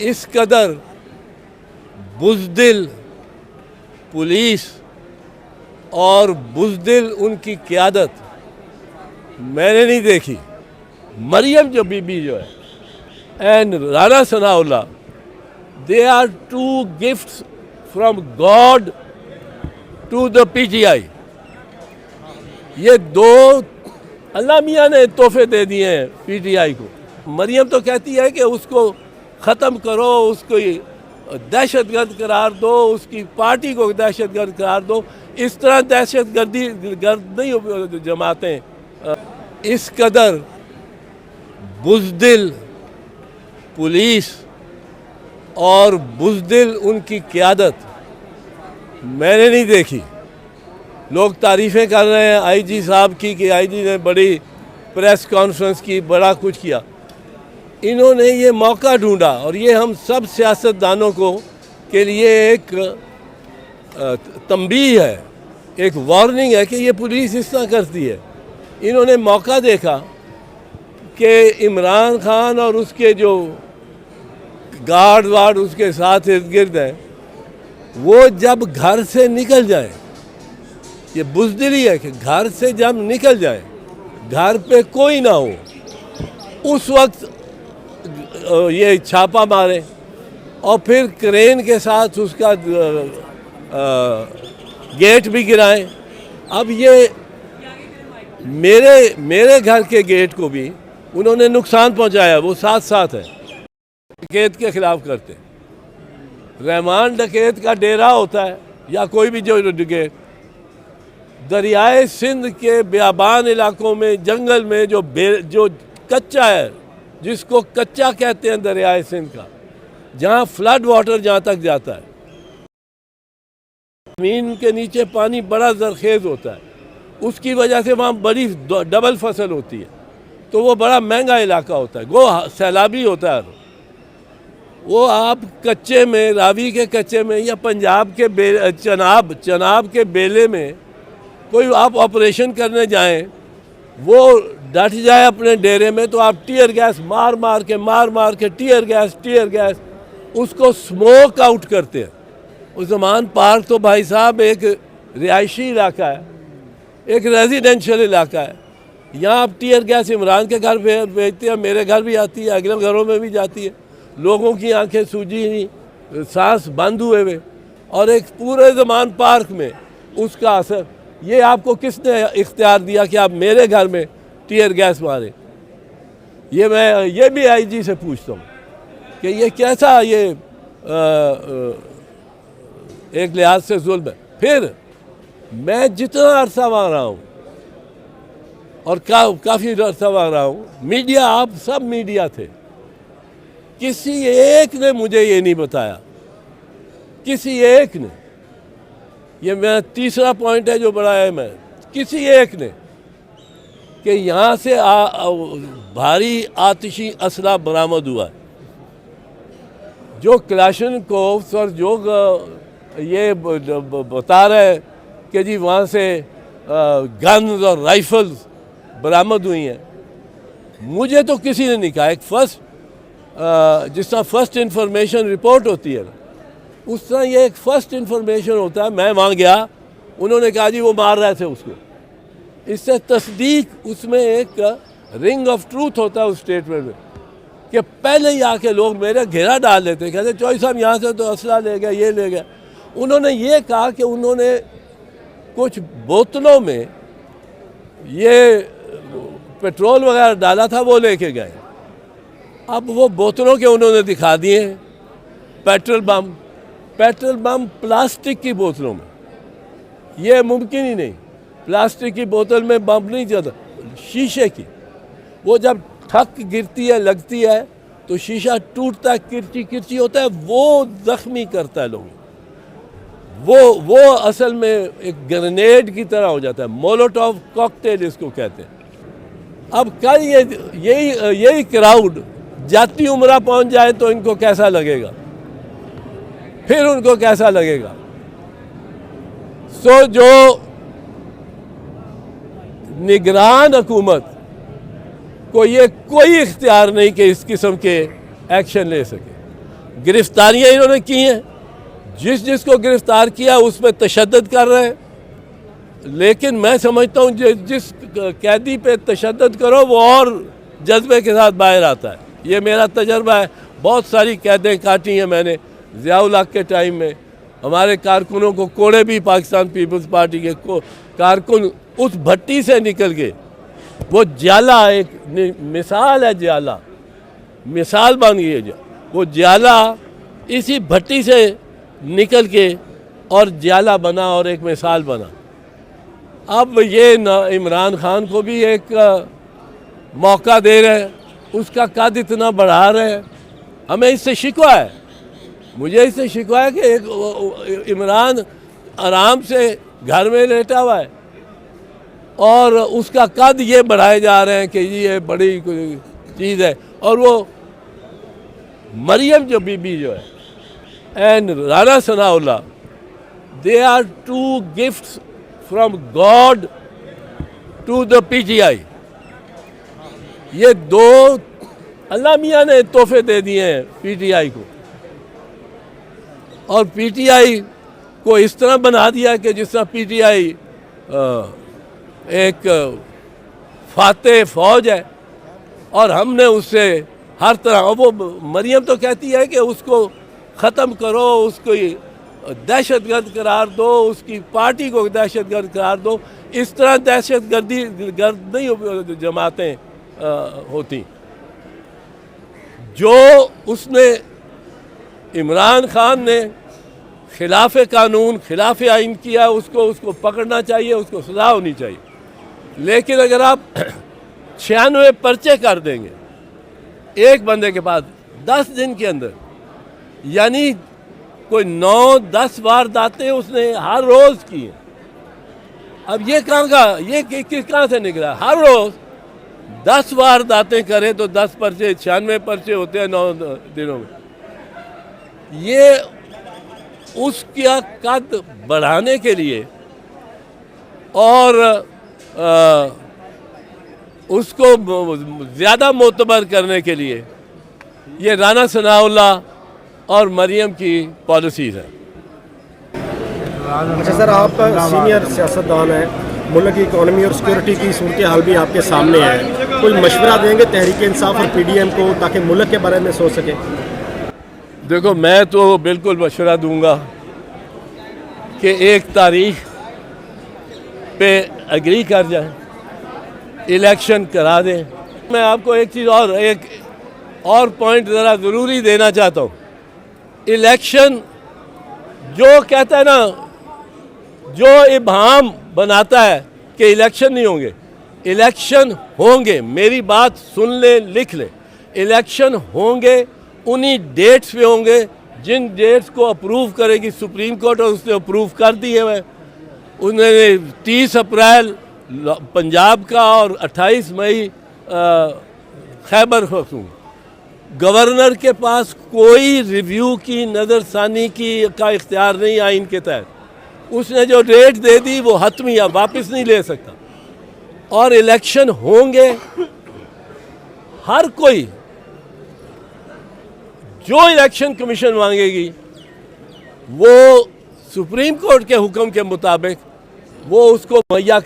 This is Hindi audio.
इस कदर बुज़दिल पुलिस और बुज़दिल उनकी क़यादत मैंने नहीं देखी। मरियम जो बीबी जो है and Rana Sanaullah, they are two gifts from God to the PTI. ये दो अल्लाह मियाँ ने तोहफे दे दिए हैं पीटीआई को। मरियम तो कहती है कि उसको ख़त्म करो, उसको दहशतगर्द करार दो, उसकी पार्टी को दहशतगर्द करार दो। इस तरह दहशतगर्द नहीं जमातें। इस कदर बुज़दिल पुलिस और बुज़दिल उनकी क़यादत मैंने नहीं देखी। लोग तारीफ़ें कर रहे हैं आईजी साहब की कि आईजी ने बड़ी प्रेस कॉन्फ्रेंस की, बड़ा कुछ किया। इन्होंने ये मौका ढूंढा और ये हम सब सियासतदानों को के लिए एक तंबीह है, एक वार्निंग है कि ये पुलिस इस तरह करती है। इन्होंने मौका देखा कि इमरान खान और उसके जो गार्ड वार्ड उसके साथ इर्द गिर्द हैं, वो जब घर से निकल जाए, ये बुज़दिली है कि घर से जब निकल जाए, घर पे कोई ना हो, उस वक्त ये छापा मारे और फिर क्रेन के साथ उसका गेट भी गिराएं। अब ये मेरे घर के गेट को भी उन्होंने नुकसान पहुंचाया, वो साथ साथ है। डकैत के खिलाफ करते, रहमान डकैत का डेरा होता है या कोई भी जो डकैत दरियाए सिंध के बियाबान इलाकों में, जंगल में जो कच्चा है, जिसको कच्चा कहते हैं दरियाए सिंध का, जहाँ फ्लड वाटर जहाँ तक जाता है, ज़मीन के नीचे पानी बड़ा ज़रखेज़ होता है, उसकी वजह से वहाँ बड़ी डबल फसल होती है, तो वो बड़ा महंगा इलाका होता है, वो सैलाबी होता है। वो आप कच्चे में, रावी के कच्चे में या पंजाब के चनाब के बेले में कोई आप ऑपरेशन करने जाएं, वो डट जाए अपने डेरे में, तो आप टीयर गैस मार मार के टीयर गैस उसको स्मोक आउट करते हैं। उस्मान पार्क तो भाई साहब एक रिहायशी इलाका है, एक रेजिडेंशियल इलाका है। यहाँ आप टीयर गैस इमरान के घर भेजते हैं, मेरे घर भी आती है, अगले घरों में भी जाती है। लोगों की आंखें सूजी हुई, सांस बंद हुए और एक पूरे ज़मान पार्क में उसका असर। ये आपको किसने इख्तियार दिया कि आप मेरे घर में टीयर गैस मारें? ये मैं ये भी आईजी से पूछता हूँ कि ये कैसा ये एक लिहाज से जुल्म है। फिर मैं जितना अरसा वहाँ रहा हूँ और काफ़ी अरसा वहाँ रहा हूँ, मीडिया, आप सब मीडिया थे, किसी एक ने मुझे ये नहीं बताया, किसी एक ने, ये मेरा तीसरा पॉइंट है जो बड़ा है, मैं किसी एक ने कि यहाँ से भारी आतिशी असला बरामद हुआ है। जो क्लाशनकोव्स और जो ये बता रहे कि जी वहाँ से गन्स और राइफल्स बरामद हुई हैं, मुझे तो किसी ने नहीं कहा। एक जिस तरह फर्स्ट इंफॉर्मेशन रिपोर्ट होती है, उस तरह ये एक फर्स्ट इंफॉर्मेशन होता है। मैं वहाँ गया, उन्होंने कहा जी वो मार रहे थे उसको। इससे तस्दीक उसमें एक रिंग ऑफ ट्रूथ होता है उस स्टेटमेंट में, कि पहले ही आके लोग मेरे घेरा डाल देते, कहते चौधरी साहब यहाँ से तो असला ले गया, ये ले गया। उन्होंने ये कहा कि उन्होंने कुछ बोतलों में ये पेट्रोल वगैरह डाला था, वो लेके गए। अब वो बोतलों के उन्होंने दिखा दिए पेट्रोल बम प्लास्टिक की बोतलों में। ये मुमकिन ही नहीं, प्लास्टिक की बोतल में बम नहीं जाता, शीशे की। वो जब ठक गिरती है, लगती है, तो शीशा टूटता है, किरची होता है, वो जख्मी करता है लोगों। वो असल में एक ग्रेनेड की तरह हो जाता है, मोलोटोव कॉकटेल इसको कहते हैं। अब कल यही क्राउड जाती उम्रा पहुंच जाए तो इनको कैसा लगेगा, फिर उनको कैसा लगेगा। सो जो निगरान हुकूमत को ये कोई इख्तियार नहीं कि इस किस्म के एक्शन ले सके। गिरफ्तारियां इन्होंने की हैं, जिसको गिरफ्तार किया उस पर तशद्दुद कर रहे हैं। लेकिन मैं समझता हूँ जिस कैदी पे तशद्दुद करो वो और जज्बे के साथ बाहर आता है। ये मेरा तजर्बा है। बहुत सारी कैदें काटी हैं मैंने ज़ियाउल हक के टाइम में। हमारे कारकुनों को कोड़े भी पाकिस्तान पीपल्स पार्टी के कारकुन उस भट्टी से निकल के, वो जाला एक मिसाल है, जाला मिसाल बन गई है। वो जाला इसी भट्टी से निकल के और जाला बना और एक मिसाल बना। अब ये इमरान खान को भी एक मौका दे रहे हैं, उसका कद इतना बढ़ा रहे हैं। हमें इससे शिकवा है, मुझे इससे शिकवा है कि एक इमरान आराम से घर में लेटा हुआ है और उसका कद ये बढ़ाए जा रहे हैं कि ये बड़ी चीज़ है। और वो मरियम जो बीबी जो है and Rana Sanaullah, they are two gifts from God to the PTI. ये दो अल्लाह मियाँ ने तोहफे दे दिए हैं पीटीआई को, और पीटीआई को इस तरह बना दिया कि जिस तरह पीटीआई एक फाते फौज है और हमने उससे हर तरह। और वो मरियम तो कहती है कि उसको ख़त्म करो, उसको दहशतगर्द करार दो, उसकी पार्टी को दहशतगर्द करार दो। इस तरह गर्द नहीं जमातें होती। जो उसने इमरान खान ने खिलाफ कानून खिलाफ आइन किया, उसको पकड़ना चाहिए, उसको सज़ा होनी चाहिए। लेकिन अगर आप 96 पर्चे कर देंगे एक बंदे के पास 10 दिन के अंदर, यानी कोई 9-10 वारदातें उसने हर रोज़ की हैं। अब ये कहाँ से निकला? हर रोज़ 10 वारदातें करे तो 10 पर्चे, 96 पर्चे होते हैं 9 दिनों में। ये उसका कद बढ़ाने के लिए और उसको ज़्यादा मोतबर करने के लिए ये राना सनाउल्लाह और मरियम की पॉलिसीज़ हैं। अच्छा सर, आप सीनियर सियासतदान हैं, मुल्क की इकॉनमी और सिक्योरिटी की सूरत हाल भी आपके सामने है। कोई मशवरा देंगे तहरीक इंसाफ और पीडीएम को ताकि मुल्क के बारे में सोच सके? देखो, मैं तो बिल्कुल मशवरा दूंगा कि एक तारीख पे एग्री कर जाए, इलेक्शन करा दें। मैं आपको एक चीज़ और पॉइंट ज़रा ज़रूरी देना चाहता हूँ। इलेक्शन जो कहता है ना, जो इब्हाम बनाता है कि इलेक्शन नहीं होंगे, इलेक्शन होंगे। मेरी बात सुन ले, लिख ले। इलेक्शन होंगे, उन्हीं डेट्स पे होंगे जिन डेट्स को अप्रूव करेगी सुप्रीम कोर्ट, और उसने अप्रूव कर दिए हुए। उन्होंने 30 अप्रैल पंजाब का और 28 मई खैबर पख्तूनख्वा। गवर्नर के पास कोई रिव्यू की, नज़रसानी की का इख्तियार नहीं आइन के तहत। उसने जो डेट दे दी वो हतमी, वापस नहीं ले सकता। और इलेक्शन होंगे। हर कोई जो इलेक्शन कमीशन मांगेगी वो सुप्रीम कोर्ट के हुक्म के मुताबिक वो उसको मुहैया